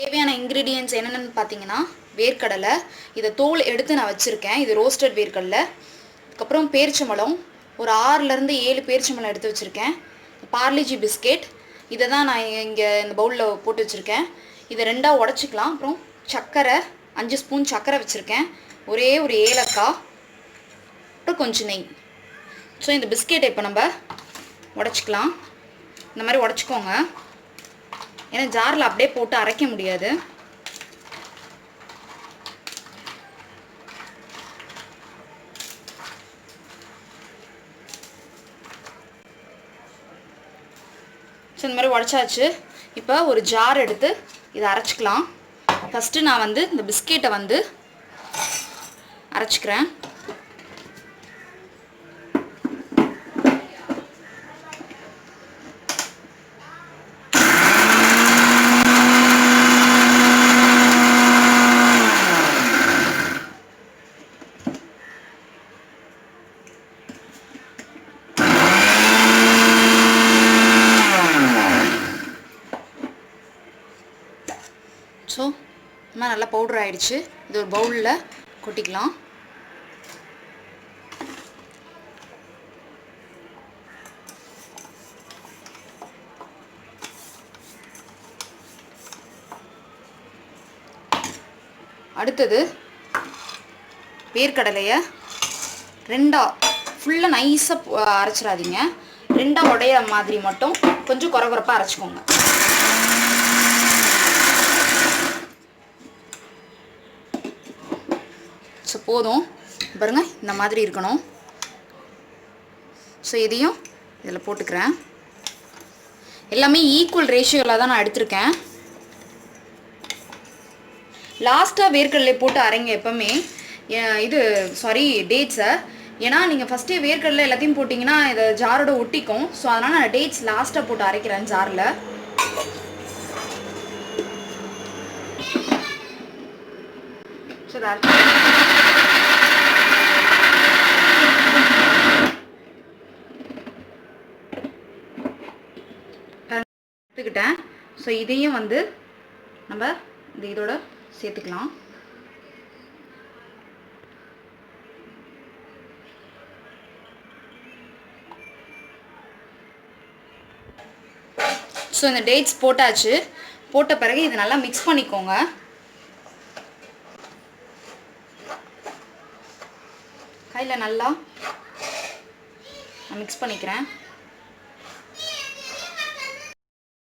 தேவையான இன்கிரீடியன்ட்ஸ் என்னென்னு பார்த்தீங்கன்னா, வேர்க்கடலை, இதை தோல் எடுத்து நான் வச்சுருக்கேன். இது ரோஸ்டட் வேர்க்கடலை. அதுக்கப்புறம் பேரிச்சம்பழம், ஒரு 6லேருந்து 7 பேரிச்சம்பழம் எடுத்து வச்சுருக்கேன். பார்லிஜி பிஸ்கெட், இதை தான் நான் இங்கே இந்த பவுலில் போட்டு வச்சுருக்கேன். இதை 2ஆக உடச்சிக்கலாம். அப்புறம் சர்க்கரை, 5 ஸ்பூன் சர்க்கரை வச்சுருக்கேன். ஒரே ஒரு ஏலக்காய், அப்புறம் கொஞ்சம் நெய். ஸோ இந்த பிஸ்கெட்டை இப்போ நம்ம உடச்சிக்கலாம். இந்த மாதிரி உடச்சிக்கோங்க. ஏன்னா ஜாரில் அப்படியே போட்டு அரைக்க முடியாது. ஸோ இந்த மாதிரி உடச்சாச்சு. இப்போ ஒரு ஜார் எடுத்து இதை அரைச்சிக்கலாம். ஃபஸ்ட்டு நான் வந்து இந்த பிஸ்கெட்டை வந்து அரைச்சிக்கிறேன். ஸோ இந்த மாதிரி நல்லா பவுடர் ஆகிடுச்சு. இது ஒரு பவுலில் கொட்டிக்கலாம். அடுத்தது வேர்க்கடலையை 2ஆக ஃபுல்லாக நைஸாக அரைச்சிடாதீங்க. 2ஆக உடைய மாதிரி மட்டும் கொஞ்சம் குறகுறப்பாக அரைச்சிக்கோங்க. ஸோ போதும் பாருங்கள், இந்த மாதிரி இருக்கணும். ஸோ இதையும் இதில் போட்டுக்கிறேன். எல்லாமே ஈக்குவல் ரேஷியோவில் தான் நான் எடுத்திருக்கேன். லாஸ்ட்டாக வேர்க்கடலை போட்டு அரைங்க எப்போவுமே. டேட்ஸை. ஏன்னா நீங்கள் ஃபஸ்ட்டே வேர்க்கடலை எல்லாத்தையும் போட்டிங்கன்னா இதை ஜாரோட ஒட்டிக்கும். ஸோ அதனால் நான் டேட்ஸ் லாஸ்ட்டாக போட்டு அரைக்கிறேன் ஜாரில். ஸோ எடுத்துக்கிட்டேன். ஸோ இதையும் வந்து நம்ம இதோட சேர்த்துக்கலாம். ஸோ இந்த டேட்ஸ் போட்டாச்சு. போட்ட பிறகு இதை நல்லா மிக்ஸ் பண்ணிக்கோங்க. கையில் நல்லா நான் மிக்ஸ் பண்ணிக்கிறேன்.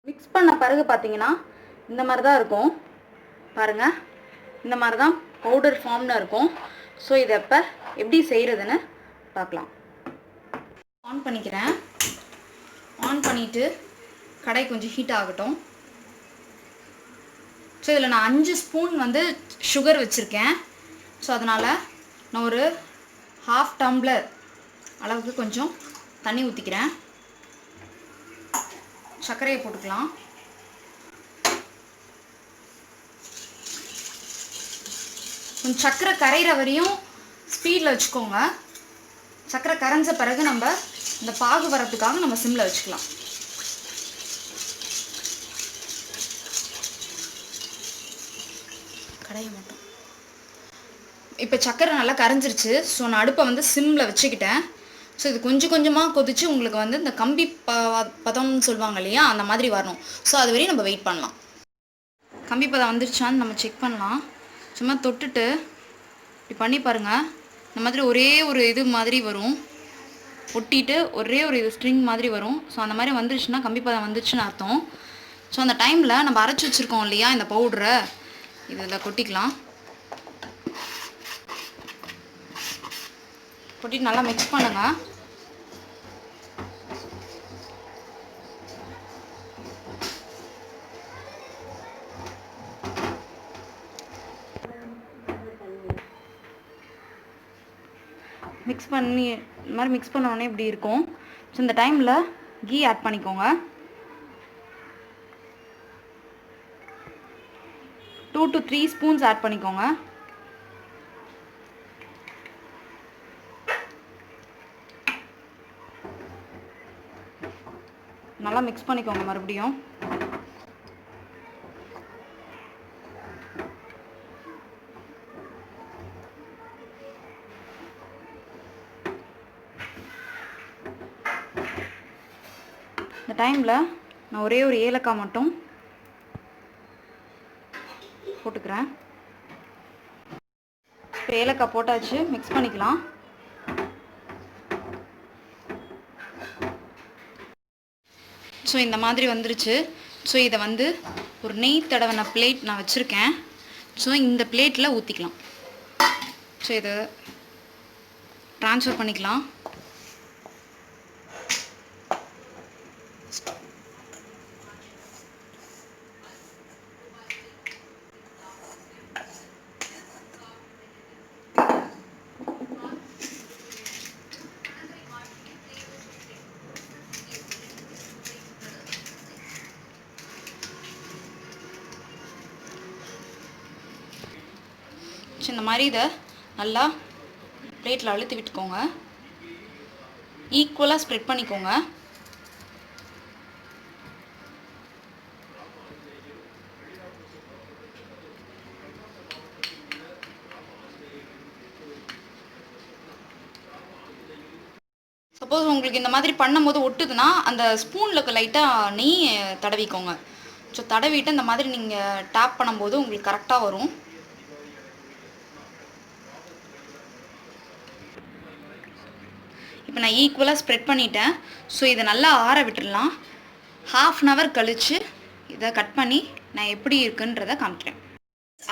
மிக்ஸ் பண்ண பிறகு பார்த்தீங்கன்னா இந்த மாதிரி தான் இருக்கும். பாருங்கள், இந்த மாதிரி தான் பவுடர் ஃபார்மில் இருக்கும். ஸோ இதை இப்போ எப்படி செய்கிறதுன்னு பார்க்கலாம். ஆன் பண்ணிக்கிறேன். ஆன் பண்ணிவிட்டு கடை கொஞ்சம் ஹீட் ஆகட்டும். ஸோ இதில் நான் 5 ஸ்பூன் வந்து சுகர் வச்சுருக்கேன். ஸோ அதனால் நான் ஒரு 1/2 டம்ளர் அளவுக்கு கொஞ்சம் தண்ணி ஊற்றிக்கிறேன். சர்க்கரையை போட்டுக்கலாம். கொஞ்சம் சர்க்கரை கரைகிற வரையும் ஸ்பீடில் வச்சுக்கோங்க. சர்க்கரை கரைஞ்ச பிறகு நம்ம இந்த பாகு வரத்துக்காக நம்ம சிம்மில் வச்சுக்கலாம். கரைய மாட்டோம். இப்போ சர்க்கரை நல்லா கரைஞ்சிருச்சு. ஸோ நான் அடுப்பை வந்து சிம்மில் வச்சுக்கிட்டேன். ஸோ இது கொஞ்சம் கொஞ்சமாக கொதிச்சு உங்களுக்கு வந்து இந்த கம்பி பதம்னு சொல்லுவாங்க இல்லையா, அந்த மாதிரி வரணும். ஸோ அது வரையும் நம்ம வெயிட் பண்ணலாம். கம்பி பதம் வந்துருச்சான்னு நம்ம செக் பண்ணலாம். சும்மா தொட்டுட்டு இப்படி பண்ணி பாருங்கள். இந்த மாதிரி ஒரே ஒரு இது மாதிரி வரும், ஒட்டிட்டு ஒரே ஒரு இது ஸ்ட்ரிங் மாதிரி வரும். ஸோ அந்த மாதிரி வந்துருச்சுன்னா கம்பி பதம் வந்துருச்சுன்னு அர்த்தம். ஸோ அந்த டைமில் நம்ம அரைச்சி வச்சுருக்கோம் இல்லையா இந்த பவுடரை, இதில் கொட்டிக்கலாம். கொட்டிட்டு நல்லா மிக்ஸ் பண்ணுங்கள். மிக்ஸ் பண்ணி இந்த மாதிரி மிக்ஸ் பண்ணோடனே இப்படி இருக்கும். ஸோ இந்த டைமில் கீ ஆட் பண்ணிக்கோங்க. 2 to 3 ஸ்பூன்ஸ் ஆட் பண்ணிக்கோங்க. நல்லா மிக்ஸ் பண்ணிக்கோங்க மறுபடியும். இந்த டைமில் நான் ஒரே ஒரு ஏலக்காய் மட்டும் போட்டுக்கிறேன். இப்போ ஏலக்காய் போட்டாச்சு, மிக்ஸ் பண்ணிக்கலாம். ஸோ இந்த மாதிரி வந்துருச்சு. ஸோ இதை வந்து ஒரு நெய் தடவின பிளேட் நான் வச்சுருக்கேன். ஸோ இந்த பிளேட்டில் ஊற்றிக்கலாம். ஸோ இதை ட்ரான்ஸ்ஃபர் பண்ணிக்கலாம். இந்த மாதிரி இதை நல்லா பிளேட்டில் அழுத்தி விட்டுக்கோங்க. ஈக்குவலாக ஸ்ப்ரெட் பண்ணிக்கோங்க. சப்போஸ் உங்களுக்கு இந்த மாதிரி பண்ணும்போது ஒட்டுதுன்னா அந்த ஸ்பூனில் லைட்டாக நெய் தடவிக்கோங்க. ஸோ தடவிட்டு இந்த மாதிரி நீங்கள் டேப் பண்ணும்போது உங்களுக்கு கரெக்டாக வரும். இப்போ நான் ஈக்குவலாக ஸ்ப்ரெட் பண்ணிட்டேன். ஸோ இதை நல்லா ஆற விட்டுடலாம். 1/2 அன் ஹவர் கழித்து இதை கட் பண்ணி நான் எப்படி இருக்குன்றதை காமிக்கிறேன்.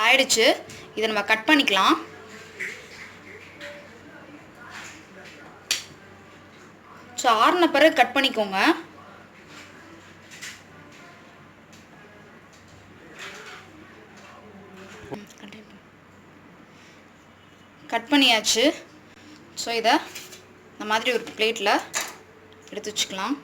ஆயிடுச்சு. இதை நம்ம கட் பண்ணிக்கலாம். ஸோ ஆறின பிறகு கட் பண்ணிக்கோங்க. கட் பண்ணியாச்சு. ஸோ இதை இந்த மாதிரி ஒரு பிளேட்டில் எடுத்து வச்சுக்கலாம்.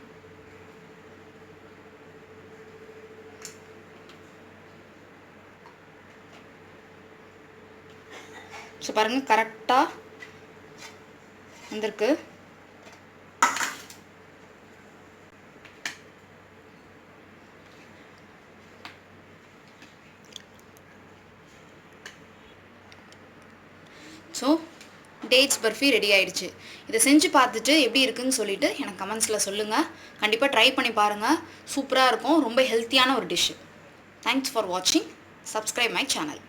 ஸோ பாருங்கள், கரெக்டாக வந்திருக்கு. ஸோ டேட்ஸ் பர்ஃபி ரெடி ஆகிடுச்சு. இதை செஞ்சு பார்த்துட்டு எப்படி இருக்குன்னு சொல்லிவிட்டு எனக்கு கமெண்ட்ஸில் சொல்லுங்கள். கண்டிப்பாக ட்ரை பண்ணி பாருங்கள். சூப்பராக இருக்கும். ரொம்ப ஹெல்த்தியான ஒரு டிஷ்ஷு. தேங்க்ஸ் ஃபார் வாட்சிங். Subscribe my channel.